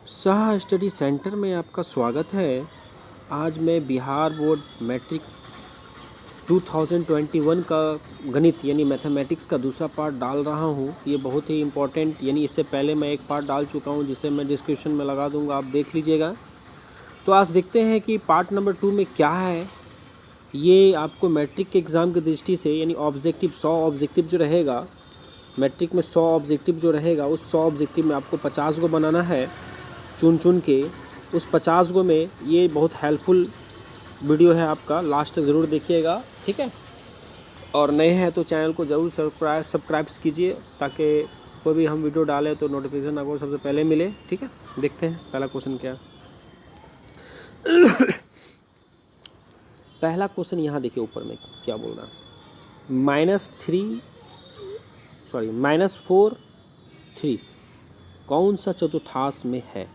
Saha study centre में आपका स्वागत है। आज मैं बिहार बोर्ड मैट्रिक 2021 का गणित यानी मैथमेटिक्स का दूसरा पार्ट डाल रहा हूँ। ये बहुत ही इम्पोर्टेंट, यानी इससे पहले मैं एक पार्ट डाल चुका हूँ जिसे मैं डिस्क्रिप्शन में लगा दूँगा, आप देख लीजिएगा। तो आज देखते हैं कि पार्ट नंबर 2 में क्या है। ये आपको मैट्रिक के एग्ज़ाम की दृष्टि से यानी ऑब्जेक्टिव 100 ऑब्जेक्टिव जो रहेगा मैट्रिक में 100 ऑब्जेक्टिव जो रहेगा उस 100 ऑब्जेक्टिव में आपको 50 को बनाना है चुन के। उस 50 गो में ये बहुत हेल्पफुल वीडियो है आपका, लास्ट तक ज़रूर देखिएगा, ठीक है। और नए हैं तो चैनल को ज़रूर सब्सक्राइब कीजिए ताकि कोई भी हम वीडियो डालें तो नोटिफिकेशन आपको सबसे पहले मिले, ठीक है। देखते हैं पहला क्वेश्चन क्या है। पहला क्वेश्चन यहाँ देखिए ऊपर में क्या बोल रहा है। -4 कौन सा चतुर्थांश में है।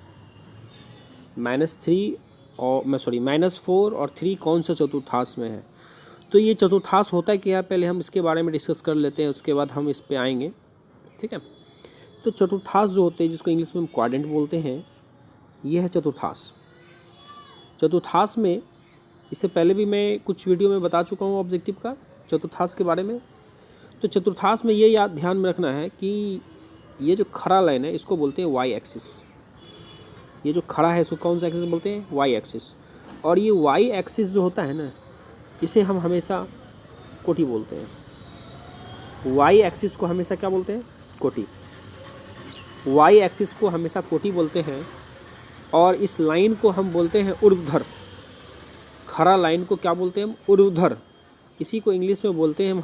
-4 और 3 कौन सा चतुर्थांश में है। तो ये चतुर्थांश होता है क्या, पहले हम इसके बारे में डिस्कस कर लेते हैं, उसके बाद हम इस पे आएंगे, ठीक है। तो चतुर्थांश जो होते हैं जिसको इंग्लिश में हम क्वाड्रेंट बोलते हैं, ये है चतुर्थांश। चतुर्थांश में इससे पहले भी मैं कुछ वीडियो में बता चुका हूँ ऑब्जेक्टिव का चतुर्थांश के बारे में। तो चतुर्थांश में ये ध्यान में रखना है कि ये जो खड़ा लाइन है इसको बोलते हैं वाई एक्सिस। ये जो खड़ा है इसको कौन सा एक्सिस बोलते हैं, वाई एक्सिस। और ये वाई एक्सिस जो होता है ना, इसे हम हमेशा कोटि बोलते हैं। वाई एक्सिस को हमेशा क्या बोलते हैं, कोटि। वाई एक्सिस को हमेशा कोटि बोलते हैं। और इस लाइन को हम बोलते हैं ऊर्ध्वाधर। खड़ा लाइन को क्या बोलते हैं हम, ऊर्ध्वाधर। इसी को इंग्लिश में बोलते हैं हम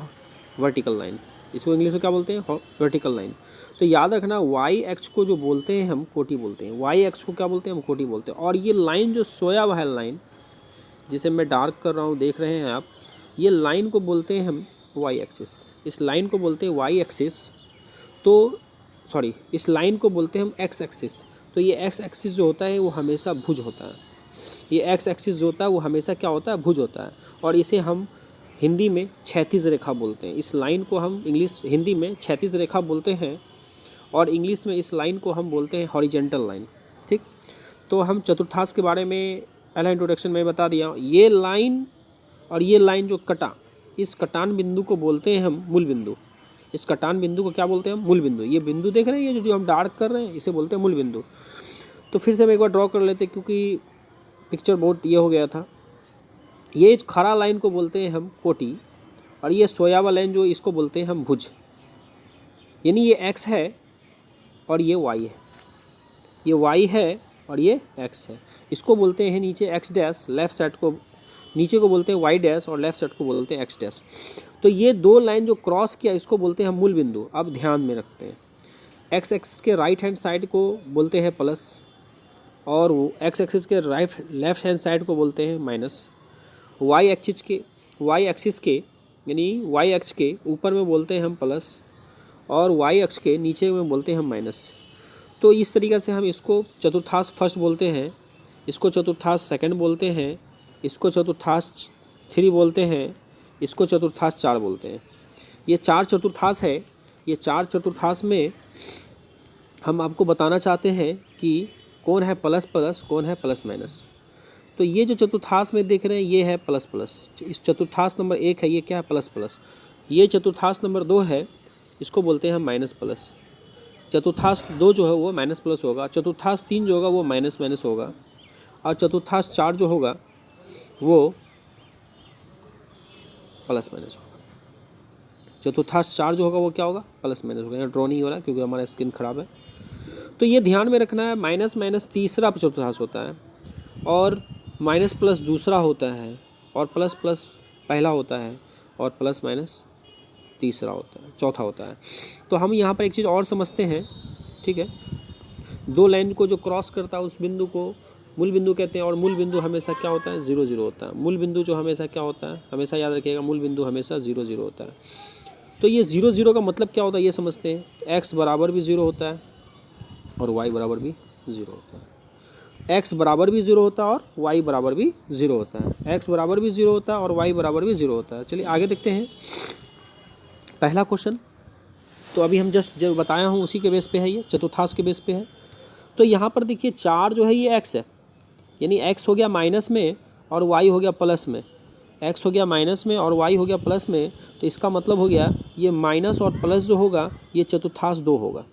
वर्टिकल लाइन। इसको इंग्लिश में क्या बोलते हैं, वर्टिकल लाइन। तो याद रखना, वाई एक्स को जो बोलते हैं हम कोटि बोलते हैं। वाई एक्स को क्या बोलते हैं, हम कोटि बोलते हैं। और ये लाइन जो सोया हुआ है लाइन, जिसे मैं डार्क कर रहा हूँ, देख रहे हैं आप, ये लाइन को बोलते हैं हम वाई एक्सिस। इस लाइन को बोलते हैं वाई एक्सिस। तो इस लाइन को बोलते हैं हम एक्स एक्सिस। तो ये एक्स एक्सिस जो होता है वो हमेशा भुज होता है। ये एक्स एक्सिस जो होता है वो हमेशा क्या होता है, भुज होता है। और इसे हम हिंदी में क्षैतिज रेखा बोलते हैं। इस लाइन को हम हिंदी में क्षैतिज रेखा बोलते हैं। और इंग्लिश में इस लाइन को हम बोलते हैं हॉरिजेंटल लाइन, ठीक। तो हम चतुर्थांश के बारे में पहला इंट्रोडक्शन में बता दिया। ये लाइन और ये लाइन जो कटा, इस कटान बिंदु को बोलते हैं हम मूल बिंदु। इस कटान बिंदु को क्या बोलते हैं हम, मूल बिंदु। ये बिंदु देख रहे हैं, ये जो हम डार्क कर रहे हैं, इसे बोलते हैं मूल बिंदु। तो फिर से हम एक बार ड्रॉ कर लेते हैं क्योंकि पिक्चर बहुत ये हो गया था। ये खड़ा लाइन को बोलते हैं हम कोटि। और ये सोया हुआ लाइन जो इसको बोलते हैं हम भुज। यानी ये एक्स है और ये वाई है। ये वाई है और ये एक्स है। इसको बोलते हैं नीचे एक्स डैश, लेफ्ट साइड को नीचे को बोलते हैं वाई डैश और लेफ्ट साइड को बोलते हैं एक्स डैश। तो ये दो लाइन जो क्रॉस किया इसको बोलते हैं हम मूल बिंदु। अब ध्यान में रखते हैं, एक्स एक्सिस के राइट हैंड साइड को बोलते हैं प्लस, और एक्स एक्सिस के लेफ्ट हैंड साइड को बोलते हैं माइनस। वाई एक्सिस के यानी वाई एक्स के ऊपर में बोलते हैं हम प्लस, और वाई एक्स के नीचे में बोलते हैं हम माइनस। तो इस तरीक़े से हम इसको चतुर्थांश फर्स्ट बोलते हैं, इसको चतुर्थांश सेकंड बोलते हैं, इसको चतुर्थांश 3 बोलते हैं, इसको चतुर्थांश 4 बोलते हैं। ये 4 चतुर्थांश है। ये 4 चतुर्थांश में हम आपको बताना चाहते हैं कि कौन है प्लस प्लस, कौन है प्लस माइनस। तो ये जो चतुर्थांश में देख रहे हैं ये है प्लस प्लस। इस चतुर्थांश नंबर 1 है, ये क्या है, प्लस प्लस। ये चतुर्थांश नंबर 2 है, इसको बोलते हैं हम माइनस प्लस। चतुर्थांश 2 जो है वो माइनस प्लस होगा। चतुर्थांश 3 जो होगा वो माइनस माइनस होगा। और चतुर्थांश 4 जो होगा वो प्लस माइनस होगा। चतुर्थांश 4 जो होगा वो क्या होगा, प्लस माइनस होगा। यहाँ ड्रॉ नहीं हो रहा क्योंकि हमारा स्क्रीन ख़राब है। तो ये ध्यान में रखना है, माइनस माइनस तीसरा चतुर्थांश होता है, और माइनस प्लस दूसरा होता है, और प्लस प्लस पहला होता है, और प्लस माइनस तीसरा होता है, चौथा होता है। तो हम यहाँ पर एक चीज़ और समझते हैं, ठीक है। दो लाइन को जो क्रॉस करता है उस बिंदु को मूल बिंदु कहते हैं। और मूल बिंदु हमेशा क्या होता है, 0 0 होता है। मूल बिंदु जो हमेशा क्या होता है, हमेशा याद रखिएगा, मूल बिंदु हमेशा 0 0 होता है। तो ये 0 0 का मतलब क्या होता है ये समझते हैं। एक्स बराबर भी 0 होता है और वाई बराबर भी 0 होता है। एक्स बराबर भी 0 होता है और वाई बराबर भी 0 होता है। एक्स बराबर भी 0 होता है और वाई बराबर भी 0 होता है। चलिए आगे देखते हैं पहला क्वेश्चन। तो अभी हम जस्ट जो बताया हूँ उसी के बेस पे है, ये चतुर्थांश के बेस पे है। तो यहाँ पर देखिए 4 जो है ये x है, यानी x हो गया माइनस में और y हो गया प्लस में, x हो गया माइनस में और y हो गया प्लस में। तो इसका मतलब हो गया ये माइनस और प्लस जो होगा ये चतुर्थांश 2 होगा,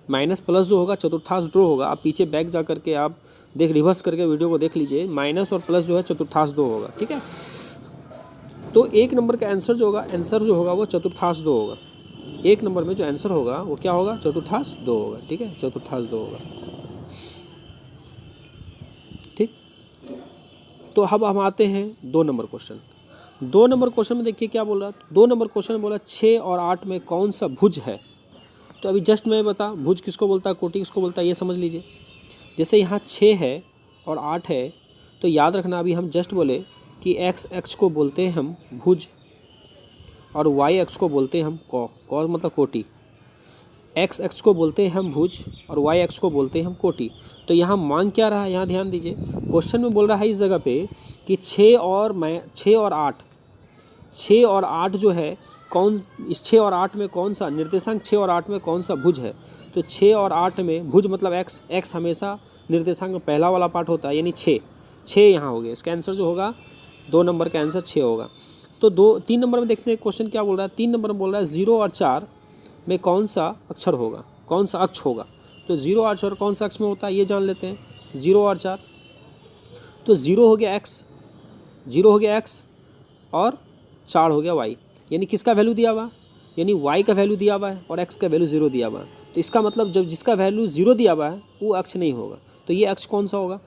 माइनस प्लस जो होगा चतुर्थांश 2 होगा। आप पीछे बैक जा करके आप रिवर्स करके वीडियो को देख लीजिए, माइनस और प्लस जो है चतुर्थांश 2 होगा, ठीक है। तो 1 नंबर का आंसर जो होगा वो चतुर्थांश 2 होगा। 1 नंबर में जो आंसर होगा वो क्या होगा, चतुर्थांश 2 होगा, ठीक है, चतुर्थांश 2 होगा, ठीक। तो अब हम आते हैं 2 नंबर क्वेश्चन। 2 नंबर क्वेश्चन में देखिए क्या बोल रहा है। 2 नंबर क्वेश्चन में बोला 6 और 8 में कौन सा भुज है। तो अभी जस्ट मैं बता भुज किसको बोलता है, कोटि किसको बोलता है, ये समझ लीजिए। जैसे यहाँ 6 है और 8 है, तो याद रखना अभी हम जस्ट बोले कि एक्स एक्स को बोलते हैं हम भुज और वाई एक्स को बोलते हैं हम कौ मतलब कोटि। एक्स एक्स को बोलते हैं हम भुज और वाई एक्स को बोलते हैं हम कोटि। तो यहाँ मांग क्या रहा है, यहाँ ध्यान दीजिए, क्वेश्चन में बोल रहा है इस जगह पे कि 6 और 8 जो है कौन, इस 6 और 8 में कौन सा निर्देशांक, 6 और 8 में कौन सा भुज है। तो 6 और 8 में भुज मतलब एक्स, एक्स हमेशा निर्देशांक में पहला वाला पार्ट होता है, यानी 6 यहाँ हो गया। इसका आंसर जो होगा 2 नंबर का आंसर 6 होगा। तो 3 नंबर में देखते हैं क्वेश्चन क्या बोल रहा है। 3 नंबर में बोल रहा है 0 और 4 में कौन सा अक्षर होगा, कौन सा अक्ष होगा। तो 0 और 4 कौन सा अक्ष में होता है ये जान लेते हैं। 0 और 4, तो 0 हो गया एक्स, 0 हो गया एक्स और 4 हो गया वाई, यानी किसका वैल्यू दिया हुआ, यानी वाई का वैल्यू दिया हुआ है और एक्स का वैल्यू 0 दिया हुआ है। तो इसका मतलब जब जिसका वैल्यू 0 दिया हुआ है वो अक्ष नहीं होगा। तो ये अक्ष कौन सा होगा,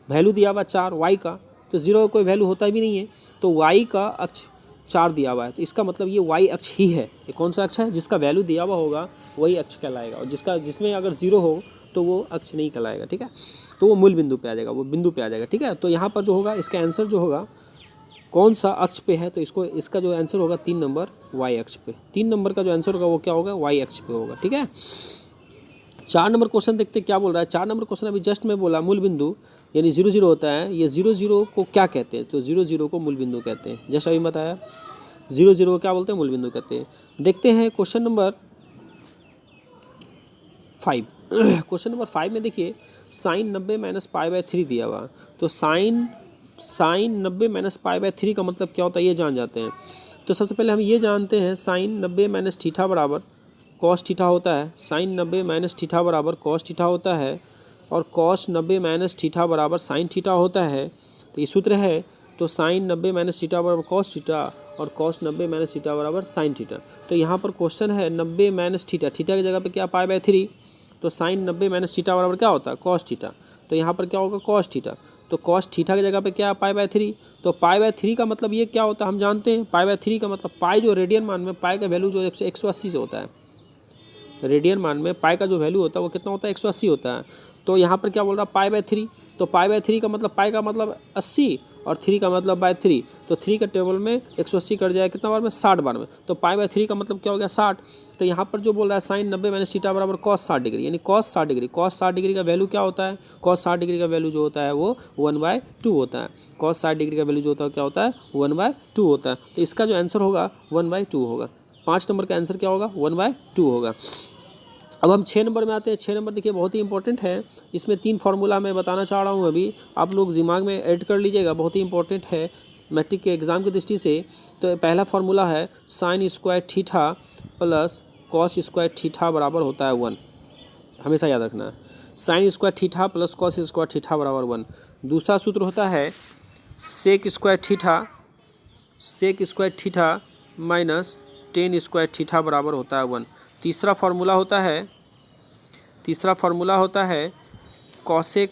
वैल्यू दिया हुआ 4 वाई का, तो 0 का कोई वैल्यू होता भी नहीं है, तो वाई का अक्ष 4 दिया हुआ है। तो इसका मतलब ये वाई अक्ष ही है। ये कौन सा अक्ष है, जिसका वैल्यू दिया हुआ होगा वही अक्ष कहलाएगा, और जिसमें अगर 0 हो तो वो अक्ष नहीं कहलाएगा, ठीक है। तो वो मूल बिंदु पे आ जाएगा, वो बिंदु पे आ जाएगा, ठीक है। तो यहाँ पर जो होगा इसका आंसर जो होगा कौन सा अक्ष पे है, तो इसका जो आंसर होगा 3 नंबर वाई अक्ष पे। 3 नंबर का जो आंसर होगा वो क्या होगा, वाई अक्ष पे होगा, ठीक है। 4 नंबर क्वेश्चन देखते क्या बोल रहा है। 4 नंबर क्वेश्चन अभी जस्ट में बोला मूल बिंदु यानी 0 0 होता है, ये 0 0 को क्या कहते हैं, तो 0 0 को मूल बिंदु कहते हैं। जस्ट अभी बताया 0 0 को क्या बोलते हैं, मूल बिंदु कहते हैं। देखते हैं क्वेश्चन नंबर 5। क्वेश्चन नंबर 5 में देखिए साइन 90 माइनस पाई बाय 3 दिया हुआ। तो साइन 90 माइनस पाई बाय 3 का मतलब क्या होता है ये जान जाते हैं। तो सबसे पहले हम ये जानते हैं साइन 90 माइनस थीटा बराबर कॉस थीटा होता है। साइन 90 माइनस थीटा बराबर कॉस थीटा होता है और कॉस 90 माइनस थीटा बराबर साइन थीटा होता है। तो ये सूत्र है। तो साइन 90 माइनस थीटा बराबर कॉस थीटा और कॉस 90 माइनस थीटा बराबर साइन थीटा। तो यहाँ पर क्वेश्चन है 90 माइनस थीटा, थीटा की जगह पे क्या पाई बाय 3, तो साइन 90 माइनस थीटा बराबर क्या होता है, कॉस थीटा। तो यहाँ पर क्या होगा, कॉस थीटा। तो कॉस थीटा की जगह पे क्या पाई बाय 3, तो पाई बाय 3 का मतलब ये क्या होता है हम जानते हैं। पाई बाय 3 का मतलब पाई जो रेडियन मान में पाई का वैल्यू जो 180 से होता है, रेडियन मान में पाई का जो वैल्यू होता है वो कितना होता है, 180 होता है। तो यहाँ पर क्या बोल रहा है, पाई बाय 3। तो पाई बाय 3 का मतलब पाई का मतलब 80 और 3 का मतलब बाय 3। तो 3 के टेबल में 180 कट जाएगा कितना बार में, 60 बार में। तो पाई बाय 3 का मतलब क्या हो गया, 60। तो यहाँ पर जो बोल रहा है साइन 90 माइनस थीटा बराबर कॉस 60 डिग्री, यानी कॉस 60 डिग्री। कॉस 60 डिग्री का वैल्यू क्या होता है, कॉस 60 डिग्री का वैल्यू जो होता है वो 1/2 होता है। कॉस 60 डिग्री का वैल्यू जो होता है क्या होता है, 1/2 होता है। तो इसका जो आंसर होगा 1/2 होगा। 5 नंबर का आंसर क्या होगा, 1/2 होगा। अब हम 6 नंबर में आते हैं। 6 नंबर देखिए बहुत ही इंपॉर्टेंट है। इसमें 3 फार्मूला मैं बताना चाह रहा हूँ, अभी आप लोग दिमाग में ऐड कर लीजिएगा, बहुत ही इंपॉर्टेंट है मैट्रिक के एग्ज़ाम की दृष्टि से। तो पहला फार्मूला है sine square theta plus cos square theta बराबर होता है 1, हमेशा याद रखना है। Sine square theta plus cos square theta बराबर 1। दूसरा सूत्र होता है sec square theta minus tan square theta बराबर होता है 1। तीसरा फार्मूला होता है cosec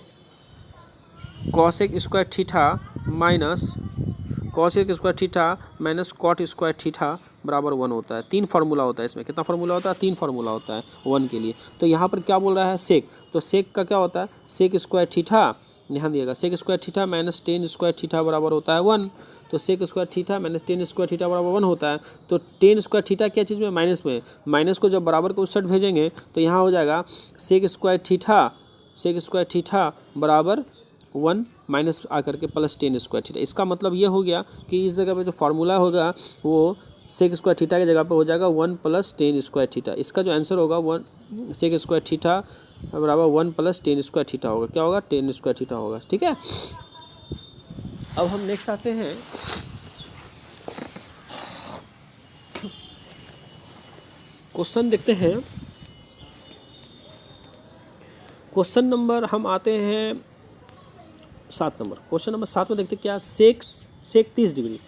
square theta minus cosec square theta minus cot square theta बराबर 1 होता है। 3 फार्मूला होता है इसमें। कितना फार्मूला होता है, 3 फार्मूला होता है 1 के लिए। तो यहाँ पर क्या बोल रहा है सेक, तो सेक का क्या होता है, सेक स्क्वायर थीटा, ध्यान दिएगा, sec square theta minus tan square theta बराबर होता है 1। तो sec square theta minus tan square theta बराबर 1 होता है। तो टेन स्क्वायर थीटा क्या चीज़ में, माइनस में, माइनस को जब बराबर को उस साइड भेजेंगे तो यहाँ हो जाएगा सेक स्क्वायर थीटा बराबर 1 माइनस आकर के प्लस टेन स्क्वायर थीटा। इसका मतलब ये हो गया कि इस जगह पे जो फार्मूला होगा वो सेक स्क्वायर थीटा की जगह पे हो जाएगा 1 प्लस टेन स्क्वायर थीटा। इसका जो आंसर होगा 1 सेक स्क्वायर थीटा बराबर 1 प्लस टेन स्क्वायर थीटा होगा। क्या होगा? टेन स्क्वायर थीटा होगा। ठीक है, अब हम नेक्स्ट आते हैं क्वेश्चन देखते हैं। क्वेश्चन नंबर हम आते हैं 7 नंबर। क्वेश्चन नंबर 7 में देखते हैं क्या, सेक 30 डिग्री।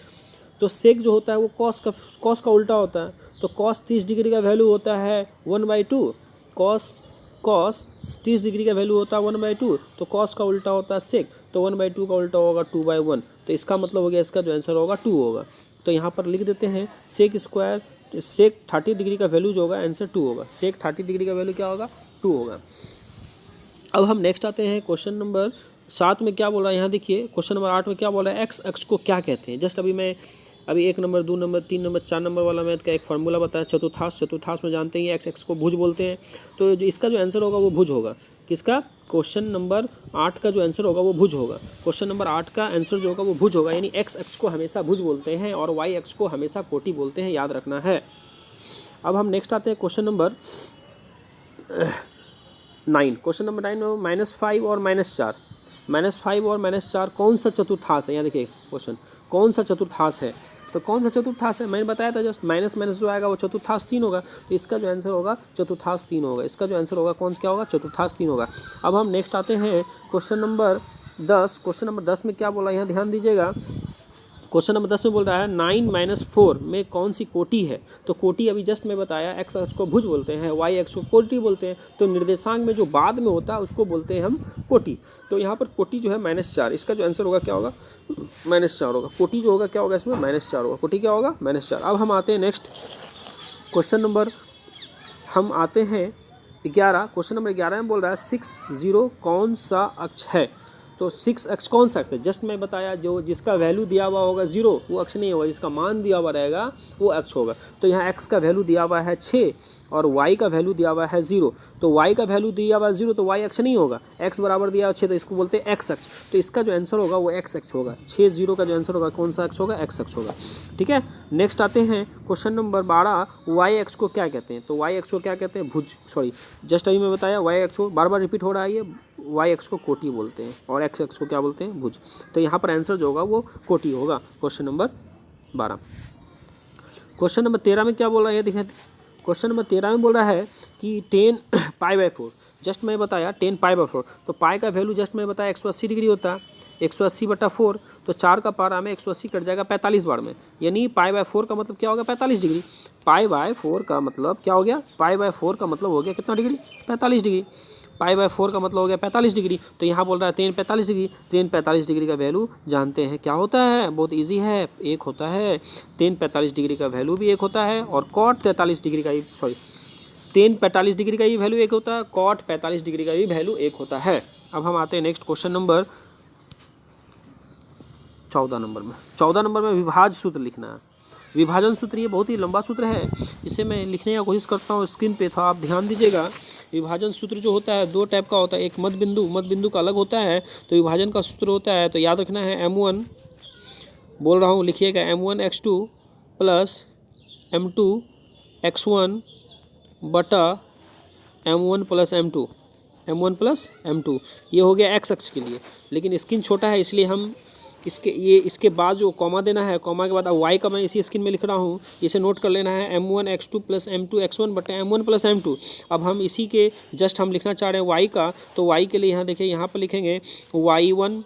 तो सेक जो होता है वो कॉस का उल्टा होता है। तो कॉस 30 डिग्री का वैल्यू होता है 1/2। कॉस 30 डिग्री का वैल्यू होता है 1/2। तो कॉस का उल्टा होता है सेक, तो 1/2 का उल्टा होगा 2/1। तो इसका मतलब हो गया, इसका जो आंसर होगा 2 होगा। तो यहाँ पर लिख देते हैं सेक स्क्वायर, सेक 30 डिग्री का वैल्यू जो होगा आंसर 2 होगा। सेक 30 डिग्री का वैल्यू क्या होगा? 2 होगा। अब हम नेक्स्ट आते हैं क्वेश्चन नंबर 7 में क्या बोल रहा है, यहाँ देखिए क्वेश्चन नंबर 8 में क्या बोल रहा है, एक्स अक्ष को क्या कहते हैं। जस्ट अभी 1 नंबर 2 नंबर 3 नंबर 4 नंबर वाला मैथ का एक फार्मूला बताया, चतुर्थांश में जानते हैं एक्स अक्ष को भुज बोलते हैं। तो जो इसका जो आंसर होगा वो भुज होगा। किसका? क्वेश्चन नंबर 8 का जो आंसर होगा वो भुज होगा। क्वेश्चन नंबर 8 का आंसर जो होगा वो भुज होगा, यानी एक्स अक्ष को हमेशा भुज बोलते हैं और वाई अक्ष को हमेशा कोटि बोलते हैं, याद रखना है। अब हम नेक्स्ट आते हैं क्वेश्चन नंबर 9। क्वेश्चन नंबर 9 में -5 और -4, -5 और -4 कौन सा चतुर्थांश है। यहाँ देखिए क्वेश्चन, कौन सा चतुर्थांश है। तो कौन सा चतुर्थांश है, मैंने बताया था जस्ट, माइनस माइनस जो आएगा वो चतुर्थांश 3 होगा। तो इसका जो आंसर होगा चतुर्थांश 3 होगा। इसका जो आंसर होगा कौन सा क्या होगा? चतुर्थांश 3 होगा। अब हम नेक्स्ट आते हैं क्वेश्चन नंबर 10। क्वेश्चन नंबर 10 में क्या बोला, यहाँ ध्यान दीजिएगा। क्वेश्चन नंबर 10 में बोल रहा है 9 - 4 में कौन सी कोटि है। तो कोटि अभी जस्ट मैं बताया, एक्स अक्ष को भुज बोलते हैं, वाई अक्ष को कोटि बोलते हैं। तो निर्देशांक में जो बाद में होता है उसको बोलते हैं हम कोटि। तो यहाँ पर कोटि जो है -4, इसका जो आंसर होगा क्या होगा? -4 होगा। कोटि जो होगा क्या होगा इसमें? -4 होगा। कोटि क्या होगा? -4। अब हम आते हैं नेक्स्ट क्वेश्चन नंबर, हम आते हैं 11। क्वेश्चन नंबर 11 में बोल रहा है 60 कौन सा अक्ष है। तो 6 अक्ष कौन सा अक्ष है? जस्ट मैं बताया, जो जिसका वैल्यू दिया हुआ होगा 0 वो अक्ष नहीं होगा, जिसका मान दिया हुआ रहेगा वो अक्ष होगा। तो यहाँ x का वैल्यू दिया हुआ है 6 और y का वैल्यू दिया हुआ है 0। तो y का वैल्यू दिया हुआ है 0 तो y अक्ष नहीं होगा, x बराबर दिया हुआ 6 तो इसको बोलते हैं x अक्ष। तो इसका जो आंसर होगा वो x अक्ष होगा। 6 का जो आंसर होगा कौन सा अक्ष होगा? x अक्ष होगा। ठीक है, नेक्स्ट आते हैं क्वेश्चन नंबर 12, y अक्ष को क्या कहते हैं। तो y अक्ष को क्या कहते हैं? भुज, सॉरी जस्ट अभी मैं बताया y अक्ष को, बार बार रिपीट हो रहा है ये, वाई एक्स को कोटि बोलते हैं और एक्स एक्स को क्या बोलते हैं? भुज। तो यहाँ पर आंसर जो होगा वो कोटि होगा। Question number 12। क्वेश्चन नंबर 13 में क्या बोल रहा है, देखें। क्वेश्चन नंबर 13 में बोल रहा है कि 10 π/4, जस्ट मैं बताया 10 π/4। तो पाई का वैल्यू जस्ट मैं बताया 180 डिग्री होता है, 180/4। तो 4 का पारा में 180 कट जाएगा 45 बार में, यानी π/4 का मतलब क्या होगा? 45 डिग्री। π/4 का मतलब क्या हो गया? π/4 का मतलब हो गया कितना डिग्री? 45 डिग्री। π/4 का मतलब हो गया 45 डिग्री। तो यहाँ बोल रहा है 10 45 डिग्री। 10 45 डिग्री का वैल्यू जानते हैं क्या होता है? बहुत इजी है, 1 होता है। 10 45 डिग्री का वैल्यू भी 1 होता है और कॉट 43 डिग्री का ही, सॉरी 10 45 डिग्री का ही वैल्यू 1 होता है, कॉट 45 डिग्री का भी वैल्यू 1 होता है। अब हम आते हैं नेक्स्ट क्वेश्चन नंबर 14 नंबर में। 14 नंबर में विभाज्य सूत्र लिखना है। विभाजन सूत्र ये बहुत ही लंबा सूत्र है, इसे मैं लिखने की कोशिश करता हूँ स्क्रीन पे, तो आप ध्यान दीजिएगा। विभाजन सूत्र जो होता है 2 टाइप का होता है, एक मध्य बिंदु का अलग होता है। तो विभाजन का सूत्र होता है, तो याद रखना है M1, बोल रहा हूँ लिखिएगा, M1x2 प्लस M2 x1 बटा M1 plus M2, M1 plus M2। ये हो गया x अक्ष के लिए, लेकिन स्क्रीन छोटा है इसलिए हम इसके बाद जो कॉमा देना है, कॉमा के बाद अब y का मैं इसी स्क्रीन में लिख रहा हूँ, इसे नोट कर लेना है M1x2 प्लस M2 x1 बटा M1 प्लस M2। अब हम इसी के जस्ट हम लिखना चाह रहे हैं y का, तो y के लिए यहाँ देखिए, यहाँ पर लिखेंगे y1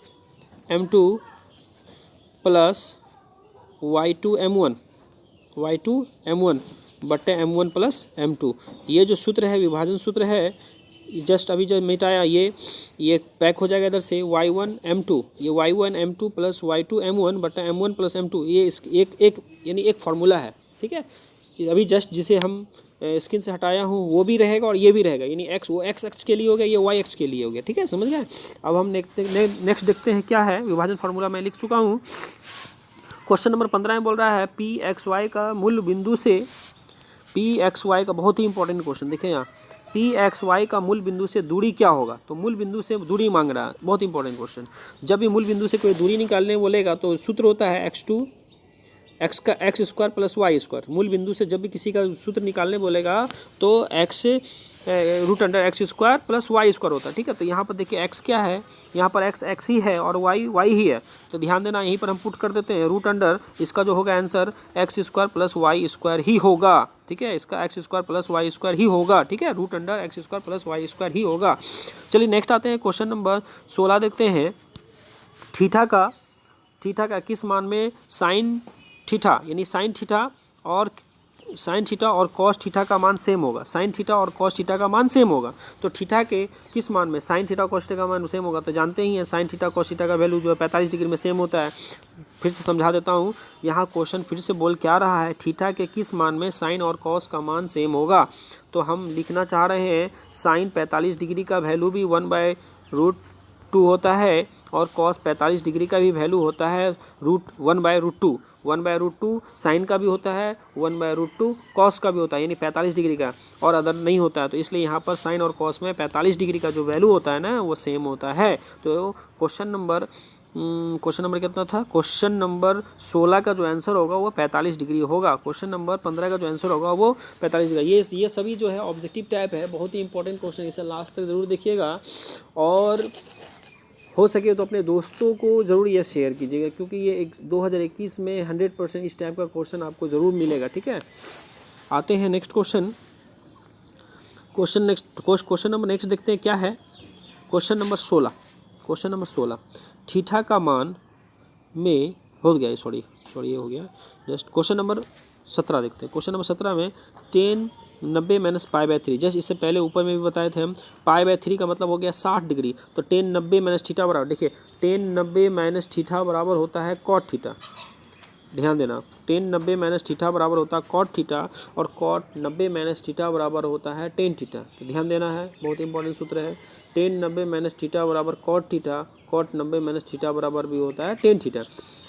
M2 plus y2 M1 बटे M1 प्लस M2। ये जो सूत्र है विभाजन सूत्र है, जस्ट अभी जब मिटाया ये पैक हो जाएगा इधर से y1 M2, ये y1 M2 plus y2 M1 बटा M1 प्लस M2। ये एक यानी एक फार्मूला है, ठीक है। अभी जस्ट जिसे हम स्क्रीन से हटाया हूँ वो भी रहेगा और ये भी रहेगा, यानी x वो x अक्ष के लिए हो गया, ये y अक्ष के लिए हो गया, ठीक है, समझ गए। अब हम नेक्स्ट देखते हैं क्या है। विभाजन फार्मूला मैं लिख चुका हूँ। क्वेश्चन नंबर 15 में बोल रहा है Pxy का मूल बिंदु से, Pxy का बहुत ही इंपॉर्टेंट क्वेश्चन देखें यहाँ, Pxy का मूल बिंदु से दूरी क्या होगा। तो मूल बिंदु से दूरी मांग रहा है, बहुत इंपॉर्टेंट क्वेश्चन। जब भी मूल बिंदु से कोई दूरी निकालने बोलेगा तो सूत्र होता है x² प्लस y²। मूल बिंदु से जब भी किसी का सूत्र निकालने बोलेगा तो x root under x square plus Y square होता है, ठीक है। तो यहाँ पर देखिए एक्स क्या है, यहाँ पर एक्स एक्स ही है और वाई वाई ही है, तो ध्यान देना यहीं पर हम पुट कर देते हैं रूट अंडर, इसका जो होगा answer X square plus Y square ही होगा, ठीक है। इसका X square plus Y square ही होगा, ठीक है। Root under x square plus Y square ही होगा। चलिए नेक्स्ट आते हैं, क्वेश्चन नंबर 16 देखते हैं। थीटा का किस मान में साइन थीटा यानी साइन थीटा और कॉस थीटा का मान सेम होगा, साइन थीटा और कॉस थीटा का मान सेम होगा। तो थीटा के किस मान में साइन थीटा कॉस थीटा का मान सेम होगा, तो जानते ही हैं साइन थीटा कॉस थीटा का वैल्यू जो है 45 डिग्री में सेम होता है। फिर से समझा देता हूँ, यहाँ क्वेश्चन फिर से बोल क्या रहा है, थीटा के किस मान में साइन और कॉस का मान सेम होगा। तो हम लिखना चाह रहे हैं साइन 45 डिग्री का वैल्यू भी 1/√2 होता है और कॉस 45 डिग्री का भी वैल्यू होता है 1/√2। 1/√2 साइन का भी होता है, 1/√2 कॉस का भी होता है, यानी 45 डिग्री का, और अदर नहीं होता है। तो इसलिए यहाँ पर साइन और कॉस में 45 डिग्री का जो वैल्यू होता है ना वो सेम होता है। तो क्वेश्चन नंबर कितना था, क्वेश्चन नंबर 16 का जो आंसर होगा वो 45 डिग्री होगा। क्वेश्चन नंबर 15 का जो आंसर होगा वो 45 डिग्री। ये सभी जो है ऑब्जेक्टिव टाइप है, बहुत ही इंपॉर्टेंट क्वेश्चन, इसे लास्ट तक ज़रूर देखिएगा और हो सके तो अपने दोस्तों को ज़रूर ये शेयर कीजिएगा, क्योंकि ये 2021 में 100% इस टाइप का क्वेश्चन आपको ज़रूर मिलेगा, ठीक है। आते हैं नेक्स्ट क्वेश्चन नंबर नेक्स्ट देखते हैं क्या है। क्वेश्चन नंबर 16 थीटा का मान में हो गया, सॉरी ये हो गया जस्ट। क्वेश्चन नंबर 17 देखते हैं। क्वेश्चन नंबर 17 में 10 90 माइनस π/3, जस्ट इससे पहले ऊपर में भी बताए थे हम, π/3 का मतलब हो गया 60 डिग्री। तो 10 90 माइनस थीटा बराबर, देखिए 10 90 माइनस थीटा बराबर होता है कॉट थीटा, ध्यान देना 10 90 माइनस थीटा बराबर होता है कॉट थीटा और कॉट 90 माइनस थीटा बराबर होता है टेन थीटा। तो ध्यान देना है, बहुत इंपॉर्टेंट सूत्र है। 10 90 माइनस थीटा बराबर cot theta, cot 90 minus theta बराबर भी होता है टेन थीटा।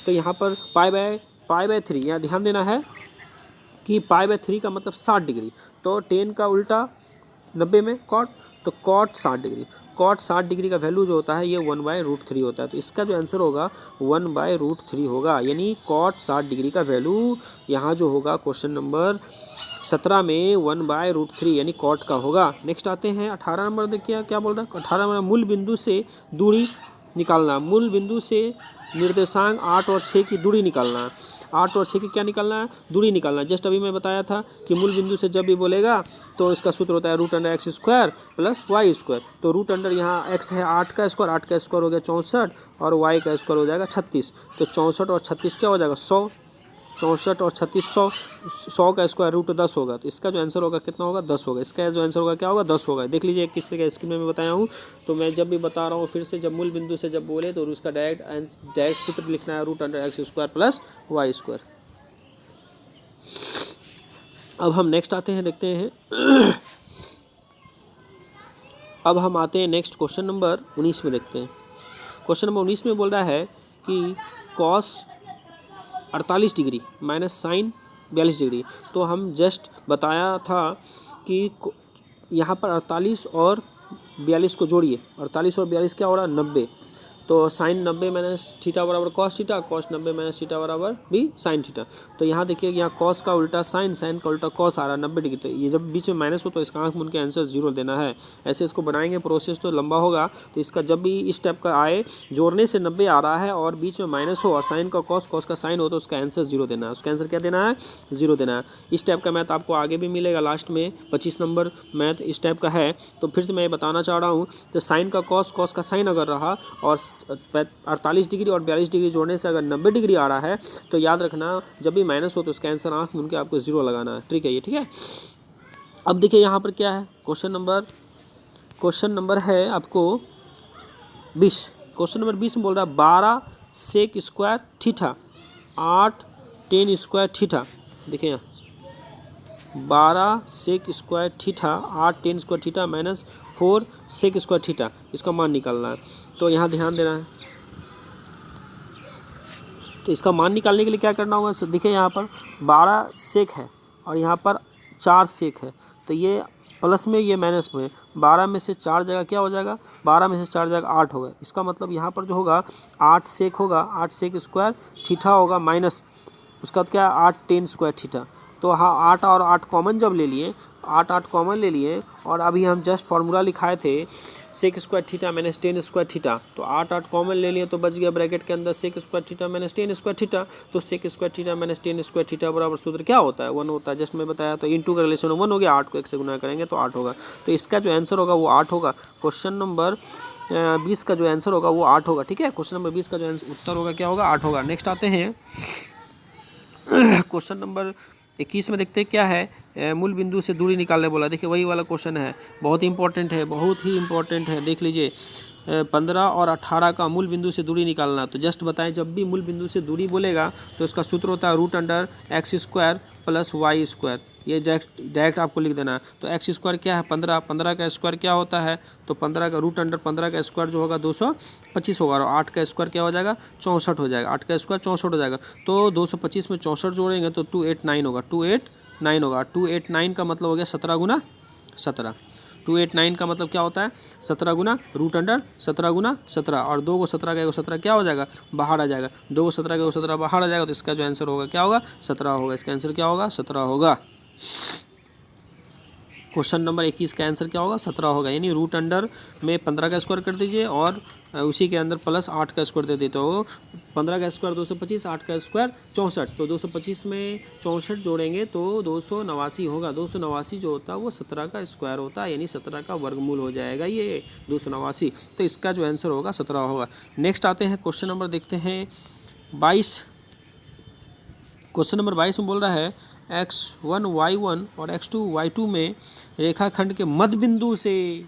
तो यहाँ पर π/3 यहाँ ध्यान देना है कि π/3 का मतलब 60 डिग्री, तो 10 का उल्टा 90 में कॉट, तो कॉट 60 डिग्री। कॉट 60 डिग्री का वैल्यू जो होता है ये 1/√3 होता है। तो इसका जो आंसर होगा 1/√3 होगा, यानी कॉट 60 डिग्री का वैल्यू यहाँ जो होगा क्वेश्चन नंबर 17 में 1/√3 यानी कॉट का होगा। नेक्स्ट आते हैं 18 नंबर, देखिए क्या बोल रहा है। 18 नंबर, मूल बिंदु से दूरी निकालना, मूल बिंदु से निर्देशांक 8 और 6 की दूरी निकालना। 8 और 6 की क्या निकालना है, दूरी निकालना। जस्ट अभी मैं बताया था कि मूल बिंदु से जब भी बोलेगा तो इसका सूत्र होता है root under x square plus Y square. तो रूट अंडर यहाँ एक्स है 8 का स्क्वायर, 8 का स्क्वायर हो गया 64 और वाई का स्क्वायर हो जाएगा 36। तो 64 और 36 क्या हो जाएगा 100, 64 और 36 100 का स्क्वायर रूट 10 होगा। तो इसका जो आंसर होगा कितना होगा 10 होगा। इसका जो आंसर होगा क्या होगा 10 होगा। देख लीजिए किस तरह का स्क्रीन में मैं बताया हूँ। तो मैं जब भी बता रहा हूँ फिर से, जब मूल बिंदु से जब बोले तो उसका डायरेक्ट सूत्र लिखना है root under x square plus Y square. अब हम नेक्स्ट आते हैं, देखते हैं अब हम आते हैं नेक्स्ट क्वेश्चन नंबर 19 में देखते हैं। क्वेश्चन नंबर 19 में बोल रहा है कि cos 48 degree minus sine 42 degree. तो हम जस्ट बताया था कि यहाँ पर 48 और 42 को जोड़िए, 48 और 42 क्या हो रहा है 90। तो साइन 90 माइनस थीटा बराबर cos theta, cos 90 minus theta बराबर भी साइन थीटा। तो यहाँ देखिए यहाँ कॉस का उल्टा साइन, साइन का उल्टा कॉस आ रहा है 90 डिग्री। तो ये जब बीच में माइनस हो तो इसका आंख मूंद के आंसर 0 देना है। ऐसे इसको बनाएंगे, प्रोसेस तो लंबा होगा। तो इसका जब भी इस टाइप का आए, जोड़ने से 90 आ रहा है और बीच में माइनस हो और साइन का कॉस, कॉस का साइन हो, तो उसका आंसर 0 देना है। उसका आंसर क्या देना है 0 देना है। इस टाइप का मैथ आपको आगे भी मिलेगा, लास्ट में 25 नंबर मैथ इस टाइप का है। तो फिर से मैं बताना चाह रहा हूँ, तो साइन का कॉस, कॉस का साइन अगर रहा और 48 डिग्री और 42 डिग्री जोड़ने से अगर 90 डिग्री आ रहा है तो याद रखना जब भी माइनस हो तो इसका आंसर आंख मूंद के आपको 0 लगाना है। ठीक है ये, ठीक है। अब देखिए यहाँ पर क्या है, क्वेश्चन नंबर है आपको 20। क्वेश्चन नंबर 20 में बोल रहा है 12 sec square theta 8 tan square theta. देखिए यहाँ 12 sec square theta 8 tan square theta minus 4 sec square theta, इसका मान निकालना है। तो यहाँ ध्यान देना है, तो इसका मान निकालने के लिए क्या करना होगा। देखिए यहाँ पर 12 सेक है और यहाँ पर 4 सेक है, तो ये प्लस में ये माइनस में, 12 में से 4 जगह क्या हो जाएगा, 12 में से 4 जगह 8 होगा। इसका मतलब यहाँ पर जो होगा 8 सेक होगा, 8 सेक स्क्वायर थीटा होगा माइनस उसका क्या 8 टेन स्क्वायर थीटा। तो हाँ 8 और 8 कॉमन जब ले लिए, 8 8 कॉमन ले लिए और अभी हम जस्ट फार्मूला लिखाए थे sec square theta minus tan square theta, तो 8 8 कॉमन ले लिए तो बच गया ब्रैकेट के अंदर sec square theta minus tan square theta. तो sec square theta minus tan square theta बराबर सूत्र क्या होता है? 1 होता है। जस्ट मैं बताया तो इंटू का रिलेशन 1 हो गया, 8 को 1 से गुना करेंगे तो 8 होगा। तो इसका जो आंसर होगा वो 8 होगा। क्वेश्चन नंबर 20 का जो आंसर होगा वो 8 होगा। ठीक है, क्वेश्चन नंबर 20 का जो उत्तर होगा क्या होगा? 8 होगा। नेक्स्ट आते हैं क्वेश्चन नंबर 21 में देखते हैं क्या है। मूल बिंदु से दूरी निकालने बोला। देखिए वही वाला क्वेश्चन है, बहुत इंपॉर्टेंट है, बहुत ही इंपॉर्टेंट है। देख लीजिए 15 और 18 का मूल बिंदु से दूरी निकालना। तो जस्ट बताएं, जब भी मूल बिंदु से दूरी बोलेगा तो इसका सूत्र होता है root under x square plus Y square. ये डायरेक्ट आपको लिख देना है। तो एक्स स्क्वायर क्या है? 15, 15 का स्क्वायर क्या होता है? तो 15 का रूट अंडर 15 का स्क्वायर जो होगा 225 होगा, और 8 का स्क्वायर क्या हो जाएगा? 64 हो जाएगा। 8 का स्क्वायर 64 हो जाएगा। तो 225 में 64 जोड़ेंगे तो 289 होगा, 289 होगा। 289 का मतलब हो गया 17 गुना 17। 289 का मतलब क्या होता है? 17 गुना रूट अंडर 17 गुना 17, और 2 को 17 का 17 क्या हो जाएगा? बाहर आ जाएगा। 2 को 17 का 17 बाहर आ जाएगा, तो इसका जो आंसर होगा क्या होगा? 17 होगा। इसका आंसर क्या होगा? 17 होगा। क्वेश्चन नंबर 21 का आंसर क्या होगा? 17 होगा। यानी रूट अंडर में 15 का स्क्वायर कर दीजिए और उसी के अंदर प्लस 8 का स्क्वायर दे देते हो। 15 का स्क्वायर 225, 8 का स्क्वायर 64। तो 225 में 64 जोड़ेंगे तो 289 होगा। 289 जो होता है वो 17 का स्क्वायर होता है, यानी 17 का वर्गमूल हो जाएगा ये 289। तो इसका जो आंसर होगा 17 होगा। नेक्स्ट आते हैं क्वेश्चन नंबर देखते हैं 22। क्वेश्चन नंबर 22 में बोल रहा है x1 y1 और x2 y2 में रेखाखंड के मध्य बिंदु से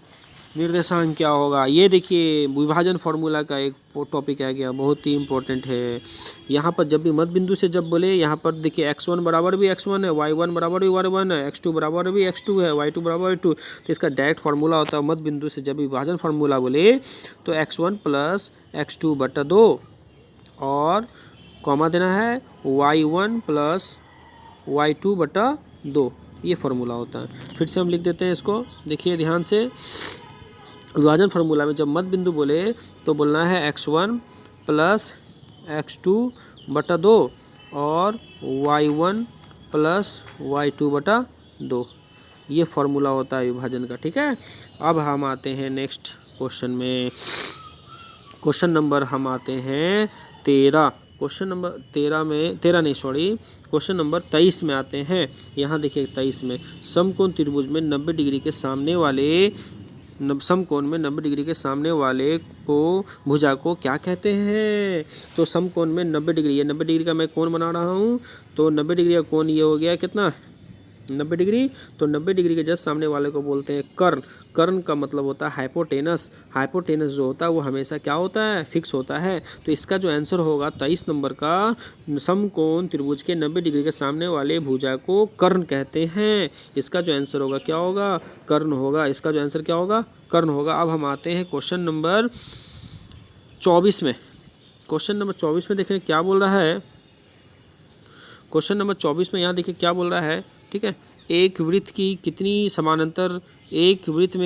निर्देशांक क्या होगा? ये देखिए विभाजन फार्मूला का एक टॉपिक आ गया, बहुत ही इंपॉर्टेंट है। यहाँ पर जब भी मध्य बिंदु से जब बोले, यहाँ पर देखिए x1 बराबर भी x1 है, y1 बराबर भी y1 है, x2 बराबर भी x2 है, y2 बराबर y2। तो इसका डायरेक्ट फार्मूला होता है मध्य बिंदु से जब भी विभाजन फार्मूला बोले तो x1 प्लस x2 बटा 2 और कॉमा देना है y1 प्लस y2 बटा 2। ये फार्मूला होता है। फिर से हम लिख देते हैं इसको, देखिए ध्यान से। विभाजन फार्मूला में जब मध्य बिंदु बोले तो बोलना है x1 प्लस x2 बटा 2 और y1 प्लस y2 बटा 2। ये फार्मूला होता है विभाजन का। ठीक है, अब हम आते हैं नेक्स्ट क्वेश्चन में। क्वेश्चन नंबर हम आते हैं 13। क्वेश्चन नंबर क्वेश्चन नंबर 23 में आते हैं। यहाँ देखिए 23 में समकोण त्रिभुज में 90 डिग्री के सामने वाले समकोण में 90 डिग्री के सामने वाले को भुजा को क्या कहते हैं? तो समकोण में 90 डिग्री, ये 90 डिग्री का मैं कोण बना रहा हूँ। तो 90 डिग्री का कोण ये हो गया कितना? 90 डिग्री। तो 90 डिग्री के जस्ट सामने वाले को बोलते हैं कर्ण। कर्ण का मतलब होता है हाइपोटेनस। हाइपोटेनस जो होता है वो हमेशा क्या होता है? फिक्स होता है। तो इसका जो आंसर होगा 23 नंबर का, समकोण त्रिभुज के 90 डिग्री के सामने वाले भुजा को कर्ण कहते हैं। इसका जो आंसर होगा क्या होगा? कर्ण होगा। इसका जो आंसर क्या होगा? कर्ण होगा। अब हम आते हैं क्वेश्चन नंबर 24 में। क्वेश्चन नंबर 24 में देखें क्या बोल रहा है। क्वेश्चन नंबर 24 में यहाँ देखिए क्या बोल रहा है। ठीक है, एक वृत्त में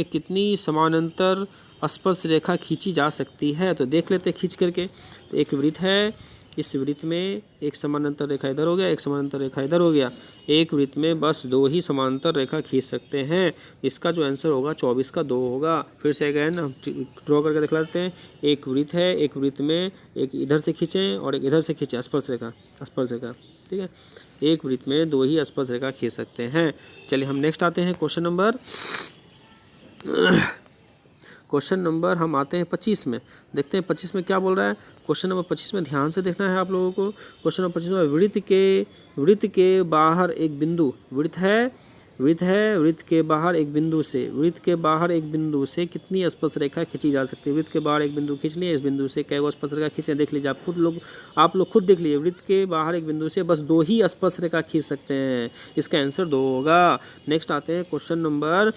कितनी समानांतर स्पर्श रेखा खींची जा सकती है? तो देख लेते हैं खींच करके। तो एक वृत्त है, इस वृत्त में एक समानांतर रेखा इधर हो गया, एक समानांतर रेखा इधर हो गया। एक वृत्त में बस 2 ही समानांतर रेखा खींच सकते हैं। इसका जो आंसर होगा 24 का 2 होगा। फिर से अगेन हम ड्रॉ करके दिखला देते हैं। एक वृत्त है, एक वृत्त में एक इधर से खींचें और एक इधर से खींचें स्पर्श रेखा। ठीक है, एक वृत्त में 2 ही स्पर्श रेखा खींच सकते हैं। चलिए हम नेक्स्ट आते हैं क्वेश्चन नंबर हम आते हैं 25 में। देखते हैं 25 में क्या बोल रहा है। क्वेश्चन नंबर 25 में ध्यान से देखना है आप लोगों को। क्वेश्चन नंबर 25 में वृत्त के बाहर एक बिंदु, वृत्त के बाहर एक बिंदु से कितनी स्पर्श रेखा खींची जा सकती है? वृत्त के बाहर एक बिंदु खींच लिए, इस बिंदु से कै स्पर्श रेखा खींचे देख लीजिए। आप लोग खुद देख लीजिए। वृत्त के बाहर एक बिंदु से बस 2 ही स्पर्श रेखा खींच सकते हैं। इसका आंसर 2 होगा। नेक्स्ट आते हैं क्वेश्चन नंबर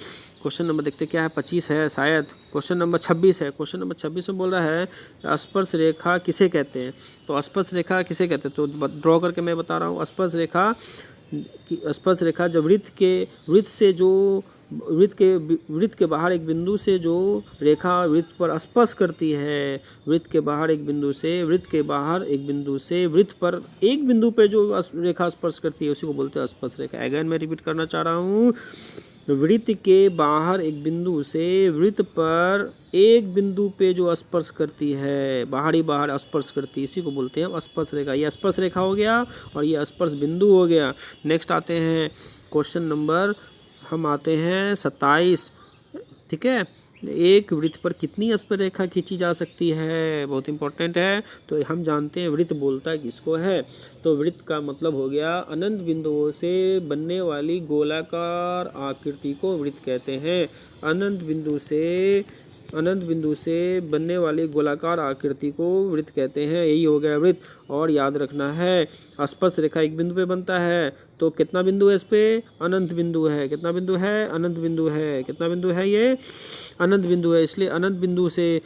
देखते क्या है, 25 है शायद। क्वेश्चन नंबर 26 है। क्वेश्चन नंबर 26 में बोल रहा है स्पर्श रेखा किसे कहते हैं? तो स्पर्श रेखा किसे कहते हैं तो ड्रॉ करके मैं बता रहा हूँ। स्पर्श रेखा जब वृत्त के बाहर एक बिंदु से जो रेखा वृत्त पर स्पर्श करती है, वृत्त के बाहर एक बिंदु से वृत्त पर एक बिंदु पर जो रेखा स्पर्श करती है उसी को बोलते हैं स्पर्श रेखा। अगेन मैं रिपीट करना चाह रहा हूँ, वृत्त के बाहर एक बिंदु से वृत्त पर एक बिंदु पे जो स्पर्श करती है, बाहर स्पर्श करती है, इसी को बोलते हैं स्पर्श रेखा। ये स्पर्श रेखा हो गया और ये स्पर्श बिंदु हो गया। नेक्स्ट आते हैं क्वेश्चन नंबर, हम आते हैं 27। ठीक है, एक वृत्त पर कितनी स्पर्श रेखा खींची जा सकती है, बहुत इंपॉर्टेंट है। तो हम जानते हैं वृत्त बोलता किसको है, तो वृत्त का मतलब हो गया अनंत बिंदुओं से बनने वाली गोलाकार आकृति को वृत्त कहते हैं। अनंत बिंदु से बनने वाली गोलाकार आकृति को वृत्त कहते हैं। यही हो गया वृत्त। और याद रखना है स्पर्श रेखा एक बिंदु पे बनता है, तो कितना बिंदु है इस पे, अनंत बिंदु है। कितना बिंदु है, अनंत बिंदु है। कितना बिंदु है, ये अनंत बिंदु है। इसलिए अनंत बिंदु से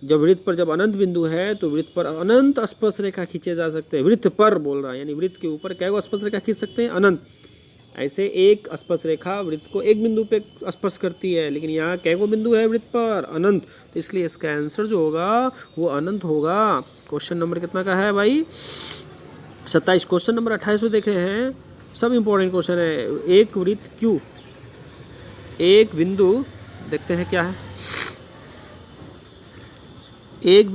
जब वृत्त पर जब अनंत बिंदु है तो वृत्त पर अनंत स्पर्श रेखा खींचे जा सकते हैं। वृत्त पर बोल रहा है, यानी वृत्त के ऊपर क्या स्पर्श रेखा खींच सकते हैं, अनंत। ऐसे एक स्पर्श रेखा वृत्त को एक बिंदु पे स्पर्श करती है, लेकिन यहाँ कैगो बिंदु है वृत्त पर, अनंत। तो इसलिए इसका आंसर जो होगा वो अनंत होगा। क्वेश्चन नंबर कितना का है भाई, 27। क्वेश्चन नंबर 28 में देखे हैं, सब इंपॉर्टेंट क्वेश्चन है। एक वृत्त क्यू, एक बिंदु, देखते हैं क्या है। एक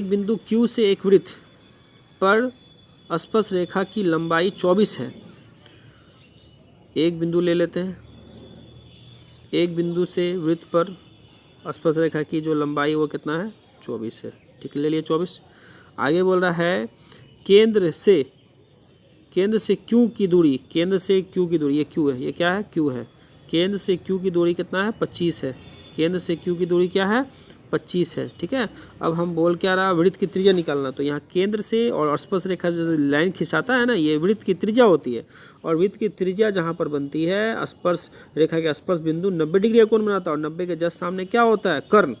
बिंदु क्यू से एक वृत्त पर स्पर्श रेखा की लंबाई 24 है। एक बिंदु ले लेते हैं, एक बिंदु से वृत्त पर स्पर्श रेखा की जो लंबाई वो कितना है, 24 है। ठीक है, ले लिए 24। आगे बोल रहा है केंद्र से क्यू की दूरी, केंद्र से क्यू की दूरी, ये क्यू है, ये क्या है, क्यू है। केंद्र से क्यू की दूरी कितना है, 25 है। केंद्र से क्यू की दूरी क्या है, 25 है। ठीक है, अब हम बोल क्या रहा, वृत्त की त्रिज्या निकालना। तो यहाँ केंद्र से और स्पर्श रेखा जो लाइन खिंचाता है ना, ये वृत्त की त्रिज्या होती है। और वृत्त की त्रिज्या जहाँ पर बनती है, स्पर्श रेखा के स्पर्श बिंदु 90 डिग्री कोण बनाता है। और 90 के जस्ट सामने क्या होता है, कर्ण।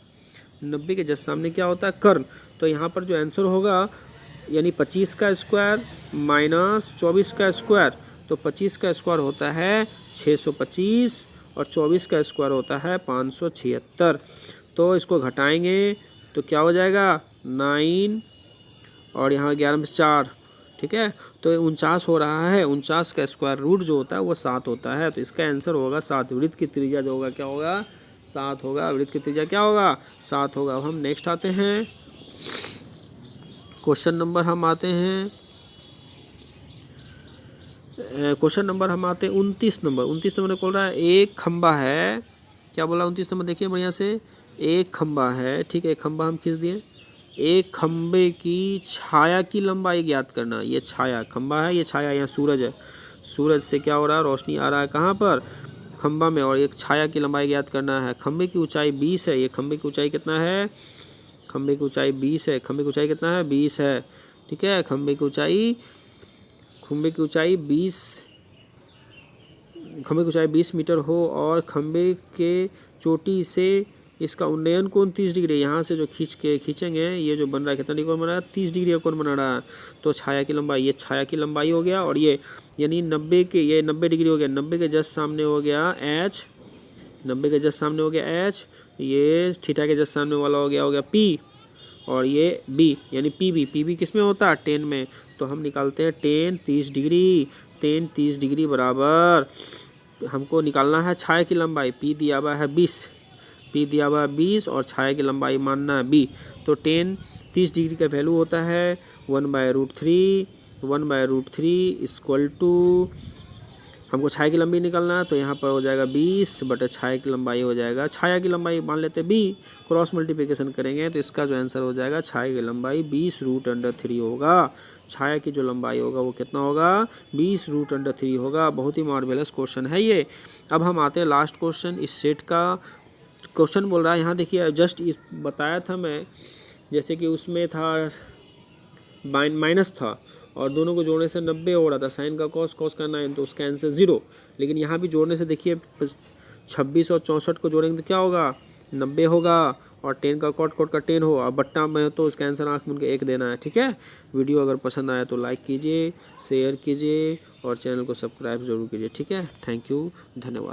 90 के जस्ट सामने क्या होता है, कर्ण। तो यहाँ पर जो आंसर होगा, यानी 25 का स्क्वायर माइनस 24 का स्क्वायर, तो 25 का स्क्वायर होता है 625 और 24 का स्क्वायर होता है 576। तो इसको घटाएंगे तो क्या हो जाएगा, 9 और यहाँ 11 में 4। ठीक है, तो 49 हो रहा है। 49 का स्क्वायर रूट जो होता है वो 7 होता है। तो इसका आंसर होगा 7। वृत्त की त्रिज्या जो होगा क्या होगा, 7 होगा। वृत्त की त्रिज्या क्या होगा, 7 होगा। अब हम नेक्स्ट आते हैं क्वेश्चन नंबर, हम आते हैं 29 नंबर। 29 नंबर बोल रहा है एक खंबा है, क्या बोला 29 नंबर, देखिए बढ़िया से। एक खंबा है, ठीक है, एक खंबा हम खींच दिए। एक खंबे की छाया की लंबाई ज्ञात करना। ये छाया, खंबा है, ये छाया, यहाँ सूरज है। सूरज से क्या हो रहा है, रोशनी आ रहा है कहाँ पर, खंबा में। और एक छाया की लंबाई ज्ञात करना है। खंबे की ऊंचाई 20 है। ये खंबे की ऊंचाई कितना है, खंबे की ऊंचाई 20 है। खंबे की ऊंचाई कितना है, 20 है। ठीक है, खंबे की ऊंचाई 20 मीटर हो और खंबे के चोटी से इसका उन्नयन कोण 30 डिग्री। यहाँ से जो खींचेंगे, ये जो बन रहा है कितना डिग्री कोण बना रहा है, 30 डिग्री का कोण बना रहा है। तो छाया की लंबाई, ये छाया की लंबाई हो गया। और ये यानी 90 डिग्री हो गया। 90 के जस्ट सामने हो गया एच, 90 के जस्ट सामने हो गया एच। ये थीटा के जस्ट सामने वाला हो गया पी, और ये बी, यानी पी बी किस में होता है, 10 में। तो हम निकालते हैं 10 30 डिग्री। 10 30 डिग्री बराबर हमको निकालना है छाया की लंबाई। पी दिया हुआ है 20 और छाया की लंबाई मानना है बी। तो 10 30 डिग्री का वैल्यू होता है 1/√3 इक्वल टू, हमको छाया की लंबाई निकालना है। तो यहाँ पर हो जाएगा 20 बटा छाया की लंबाई हो जाएगा, छाया की लंबाई मान लेते हैं बी, क्रॉस मल्टीप्लिकेशन करेंगे तो इसका जो आंसर हो जाएगा छाया की लंबाई 20√3 होगा। छाया की जो लंबाई होगा वो कितना होगा, 20√3 होगा। बहुत ही मार्वेलस क्वेश्चन है ये। अब हम आते हैं लास्ट क्वेश्चन, इस सेट का क्वेश्चन बोल रहा है। यहाँ देखिए जस्ट बताया था मैं, जैसे कि उसमें था माइनस था और दोनों को जोड़ने से 90 हो रहा था, साइन का कॉस, कॉस का 9, तो उसका आंसर 0। लेकिन यहाँ भी जोड़ने से देखिए 26 और 64 को जोड़ेंगे तो क्या होगा, 90 होगा। और 10 का कॉट का 10 हो, और बट्टा में तो इसका आंसर आँख मूंद के 1 देना है। ठीक है, वीडियो अगर पसंद आया तो लाइक कीजिए, शेयर कीजिए और चैनल को सब्सक्राइब जरूर कीजिए। ठीक है, थैंक यू, धन्यवाद।